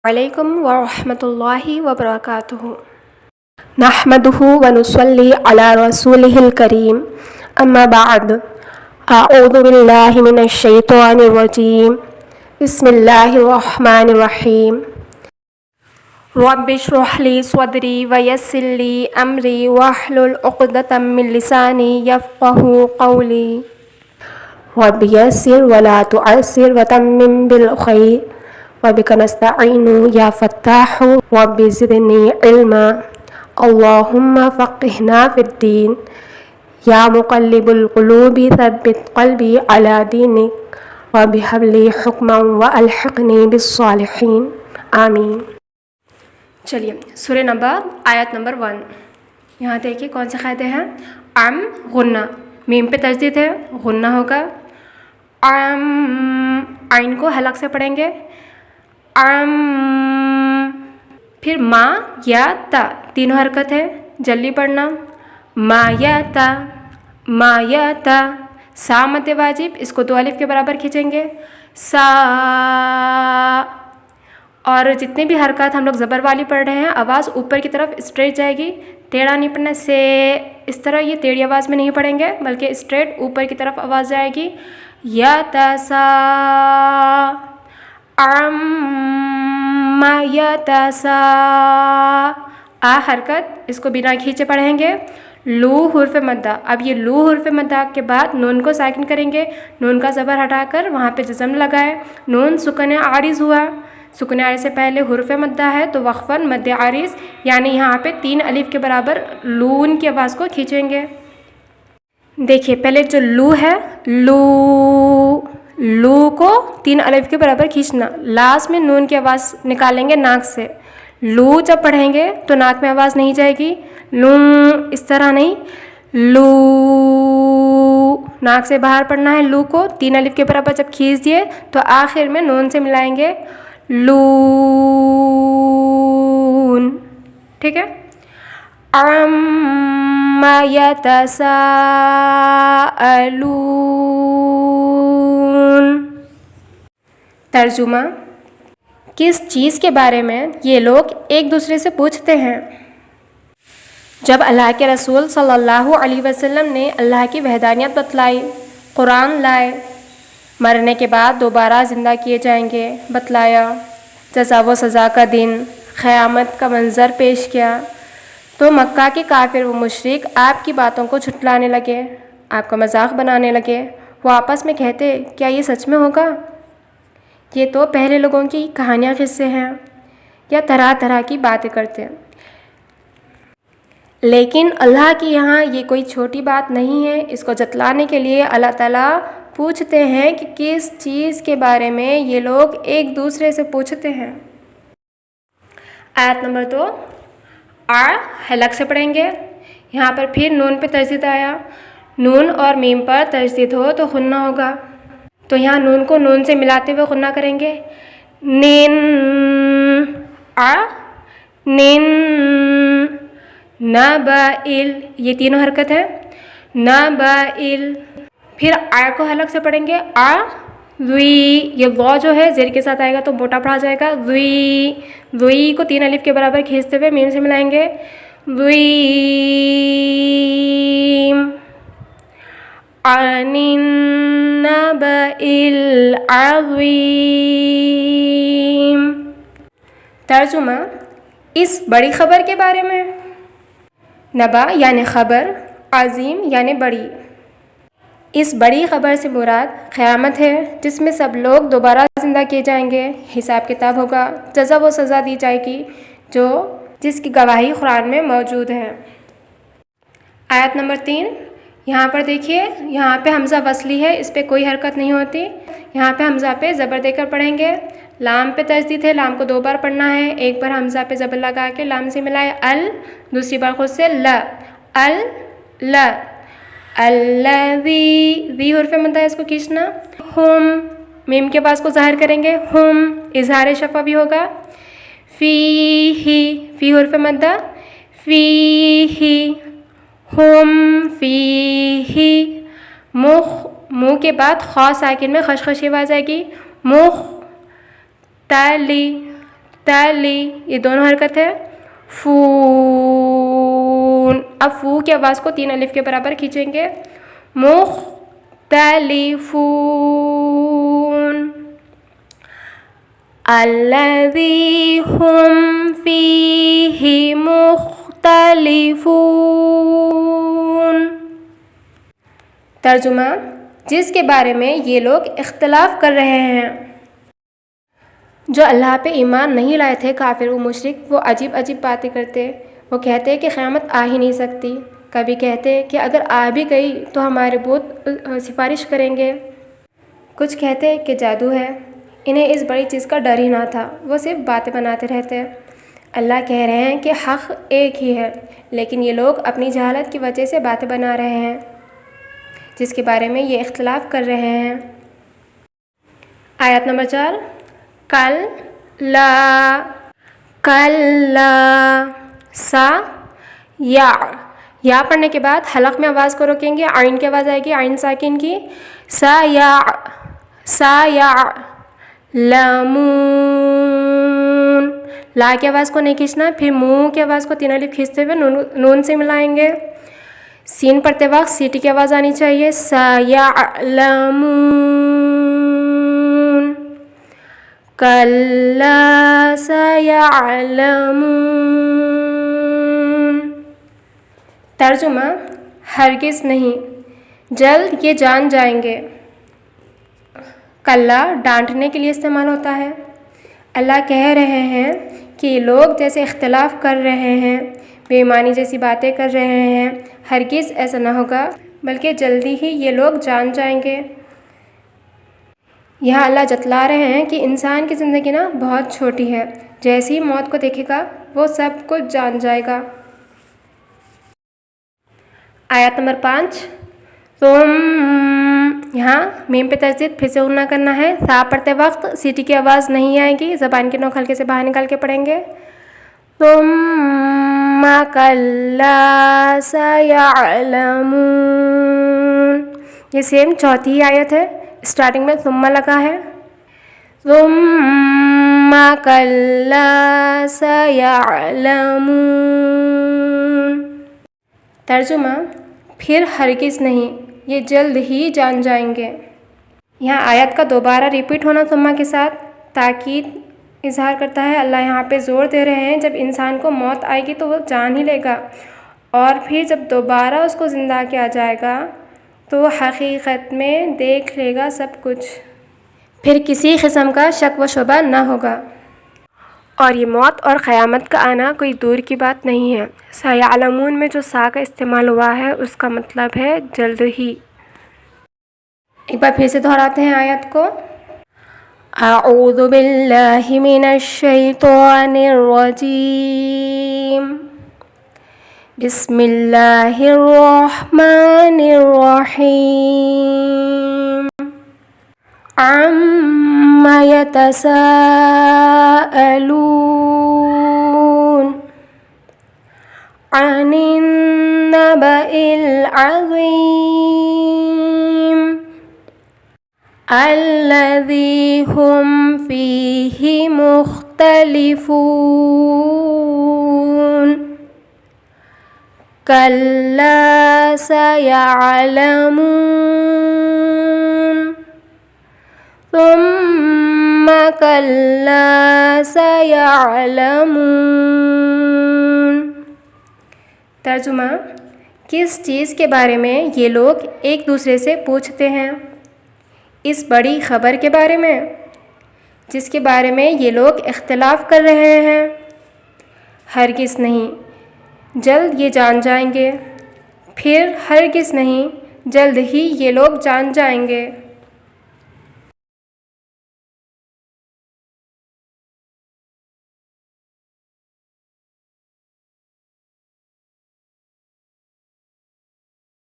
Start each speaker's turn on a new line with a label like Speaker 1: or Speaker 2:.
Speaker 1: علیکم ورحمۃ اللہ وبرکاتہ نحمدہ ونصلی علی رسولہ الکریم اما بعد اعوذ باللہ من الشیطان الرجیم بسم اللہ الرحمن الرحیم رب اشرح لی صدری ویسر لی امری واحلل عقدۃ من لسانی یفقہوا قولی رب یسر ولا تعسر وتمم بالخیر وبک نستعین یا فتاح رب زدنی علما اللہم فقہنا فی الدین یا مقلب القلوب ثبت قلبی علی دینک رب ہب لی حکما والحقنی بالصالحین آمین۔ چلیے سورہ نبا آیت نمبر 1، یہاں دیکھیے کون سے قاعدے ہیں۔ ام غنہ، میم پہ تشدید ہے، غنہ ہوگا۔ ام، عین کو حلق سے پڑھیں گے۔ ام، پھر ما یا تا، تینوں حرکت ہے، جلدی پڑھنا۔ ما یا تا، ما یا تا، سا مد واجب، اس کو 2 الف کے برابر کھینچیں گے۔ سا، اور جتنے بھی حرکات ہم لوگ زبر والی پڑھ رہے ہیں، آواز اوپر کی طرف اسٹریٹ جائے گی، ٹیڑھا نہیں پڑھنا۔ سے اس طرح یہ ٹیڑھی آواز میں نہیں پڑھیں گے، بلکہ اسٹریٹ اوپر کی طرف آواز جائے گی۔ یا تا سا عما یتسا، آ حرکت، اس کو بنا کھینچے پڑھیں گے۔ لو حرف مدہ، اب یہ لو حرف مدہ کے بعد نون کو ساکن کریں گے، نون کا زبر ہٹا کر وہاں پہ جزم لگائے، نون سکون عارض ہوا۔ سکون عارض سے پہلے حرف مدہ ہے تو وقفاً مد عارض، یعنی یہاں پہ 3 الف کے برابر لون کی آواز کو کھینچیں گے۔ دیکھیے پہلے جو لو ہے، لو، لو کو 3 الف کے برابر کھینچنا، لاسٹ میں نون کی آواز نکالیں گے ناک سے۔ لو جب پڑھیں گے تو ناک میں آواز نہیں جائے گی، لو اس طرح نہیں، لو ناک سے باہر پڑھنا ہے۔ لو کو 3 الف کے برابر جب کھینچ دیے تو آخر میں نون سے ملائیں گے، لون، ٹھیک ہے۔ عما یتساءلون، ترجمہ، کس چیز کے بارے میں یہ لوگ ایک دوسرے سے پوچھتے ہیں؟ جب اللہ کے رسول صلی اللہ علیہ وسلم نے اللہ کی وحدانیت بتلائی، قرآن لائے، مرنے کے بعد دوبارہ زندہ کیے جائیں گے بتلایا، جزا و سزا کا دن، قیامت کا منظر پیش کیا، تو مکہ کے کافر و مشرک آپ کی باتوں کو جھٹلانے لگے، آپ کا مذاق بنانے لگے۔ وہ آپس میں کہتے، کیا یہ سچ میں ہوگا؟ یہ تو پہلے لوگوں کی کہانیاں قصے ہیں، یا طرح طرح کی باتیں کرتے ہیں۔ لیکن اللہ کے یہاں یہ کوئی چھوٹی بات نہیں ہے۔ اس کو جتلانے کے لیے اللہ تعالیٰ پوچھتے ہیں کہ کس چیز کے بارے میں یہ لوگ ایک دوسرے سے پوچھتے ہیں۔ آیت نمبر 2، آ حلق سے پڑھیں گے، یہاں پر پھر نون پہ تشدید آیا، نون اور میم پر تشدید ہو تو غنہ ہوگا، تو یہاں نون کو نون سے ملاتے ہوئے غنہ کریں گے۔ نین، آ، نین، نبائل، یہ تینوں حرکت ہے، نبائل، پھر آ کو حلق سے پڑھیں گے، آ، وی، یہ وہ جو ہے زیر کے ساتھ آئے گا تو موٹا پڑھا جائے گا، وی، وی کو 3 الف کے برابر کھینچتے ہوئے میم سے ملائیں گے، ویم، عن النبأ العظیم۔ ترجمہ، اس بڑی خبر کے بارے میں۔ نبا یعنی خبر، عظیم یعنی بڑی۔ اس بڑی خبر سے مراد قیامت ہے، جس میں سب لوگ دوبارہ زندہ کیے جائیں گے، حساب کتاب ہوگا، جزا و سزا دی جائے گی، جس کی گواہی قرآن میں موجود ہے۔ آیت نمبر 3، یہاں پر دیکھیے، یہاں پہ حمزہ وصلی ہے، اس پہ کوئی حرکت نہیں ہوتی، یہاں پہ حمزہ پہ زبر دے کر پڑھیں گے۔ لام پہ تشدید ہے، لام کو 2 بار پڑھنا ہے، ایک بار حمزہ پہ زبر لگا کے لام سے ملائے ال، دوسری بار خود سے ل، ال، ل، الذی، وی حرف مدہ ہے، اس کو کھینچنا۔ ہم، میم کے پاس کو ظاہر کریں گے، ہم، اظہار شفوی ہوگا۔ فیہی، فی حرف مدہ، فیہی، ہم فیہی، منہ کے بعد خا ساکن میں خشخشی آواز آئے گی، مختلی، تلی، یہ دونوں حرکت ہے. فون، اب فو کی آواز کو 3 الف کے برابر کھینچیں گے. مختلفون، الذی ہم فیہ مختلفون. ترجمہ، جس کے بارے میں یہ لوگ اختلاف کر رہے ہیں. جو اللہ پہ ایمان نہیں لائے تھے کافر و مشرک، وہ عجیب عجیب باتیں کرتے. وہ کہتے کہ قیامت آ ہی نہیں سکتی. کبھی کہتے کہ اگر آ بھی گئی تو ہمارے بت سفارش کریں گے. کچھ کہتے کہ جادو ہے. انہیں اس بڑی چیز کا ڈر ہی نہ تھا، وہ صرف باتیں بناتے رہتے. اللہ کہہ رہے ہیں کہ حق ایک ہی ہے، لیکن یہ لوگ اپنی جہالت کی وجہ سے باتیں بنا رہے ہیں جس کے بارے میں یہ اختلاف کر رہے ہیں. آیت نمبر 4. کلا، کلا، سا یا. یا پڑھنے کے بعد حلق میں آواز کو روکیں گے، عین کی آواز آئے گی، عین ساکن کی. سا یا، سا یا لامون. لا کی آواز کو نہیں کھینچنا، پھر منہ کی آواز کو 3 الف کھینچتے ہوئے نون سے ملائیں گے. سین پڑھتے وقت سیٹی کی آواز آنی چاہیے. سا یا لامون، کلا سیعلمون. ترجمہ، ہرگز نہیں، جلد یہ جان جائیں گے. کلا ڈانٹنے کے لیے استعمال ہوتا ہے. اللہ کہہ رہے ہیں کہ یہ لوگ جیسے اختلاف کر رہے ہیں، بے ایمانی جیسی باتیں کر رہے ہیں، ہرگز ایسا نہ ہوگا، بلکہ جلدی ہی یہ لوگ جان جائیں گے. یہاں اللہ جتلا رہے ہیں کہ انسان کی زندگی بہت چھوٹی ہے. جیسے ہی موت کو دیکھے گا وہ سب کچھ جان جائے گا. آیت نمبر 5. یہاں میم پہ تشدید پھر سے غنہ کرنا ہے. سا پڑھتے وقت سیٹی کی آواز نہیں آئے گی، زبان کی نوک ہلکے سے باہر نکال کے پڑھیں گے. ثم کلا سیعلمون. یہ سیم چوتھی ہی آیت ہے، اسٹارٹنگ میں ثم لگا ہے. ثم کلا سیعلمون. ترجمہ، پھر ہرگز نہیں، یہ جلد ہی جان جائیں گے. یہاں آیت کا دوبارہ ریپیٹ ہونا ثم کے ساتھ تاکید اظہار کرتا ہے. اللہ یہاں پہ زور دے رہے ہیں جب انسان کو موت آئے گی تو وہ جان ہی لے گا، اور پھر جب دوبارہ اس کو زندہ کیا جائے گا تو وہ حقیقت میں دیکھ لے گا سب کچھ، پھر کسی قسم کا شک و شبہ نہ ہوگا. اور یہ موت اور قیامت کا آنا کوئی دور کی بات نہیں ہے. سیعلمون میں جو سا کا استعمال ہوا ہے اس کا مطلب ہے جلد ہی. ایک بار پھر سے دہراتے ہیں آیت کو. اعوذ باللہ من الشیطان الرجیم، بسم اللہ الرحمن الرحیم. عَمَّ يَتَسَاءَلُونَ عَنِ النَّبَإِ الْعَظِيمِ الَّذِي هُمْ فِيهِ مُخْتَلِفُونَ. كَلَّا سَيَعْلَمُونَ ثُمَّ كَلَّا سَيَعْلَمُونَ. ترجمہ، کس چیز کے بارے میں یہ لوگ ایک دوسرے سے پوچھتے ہیں؟ اس بڑی خبر کے بارے میں جس کے بارے میں یہ لوگ اختلاف کر رہے ہیں. ہرگز نہیں، جلد یہ جان جائیں گے. پھر ہرگز نہیں، جلد ہی یہ لوگ جان جائیں گے.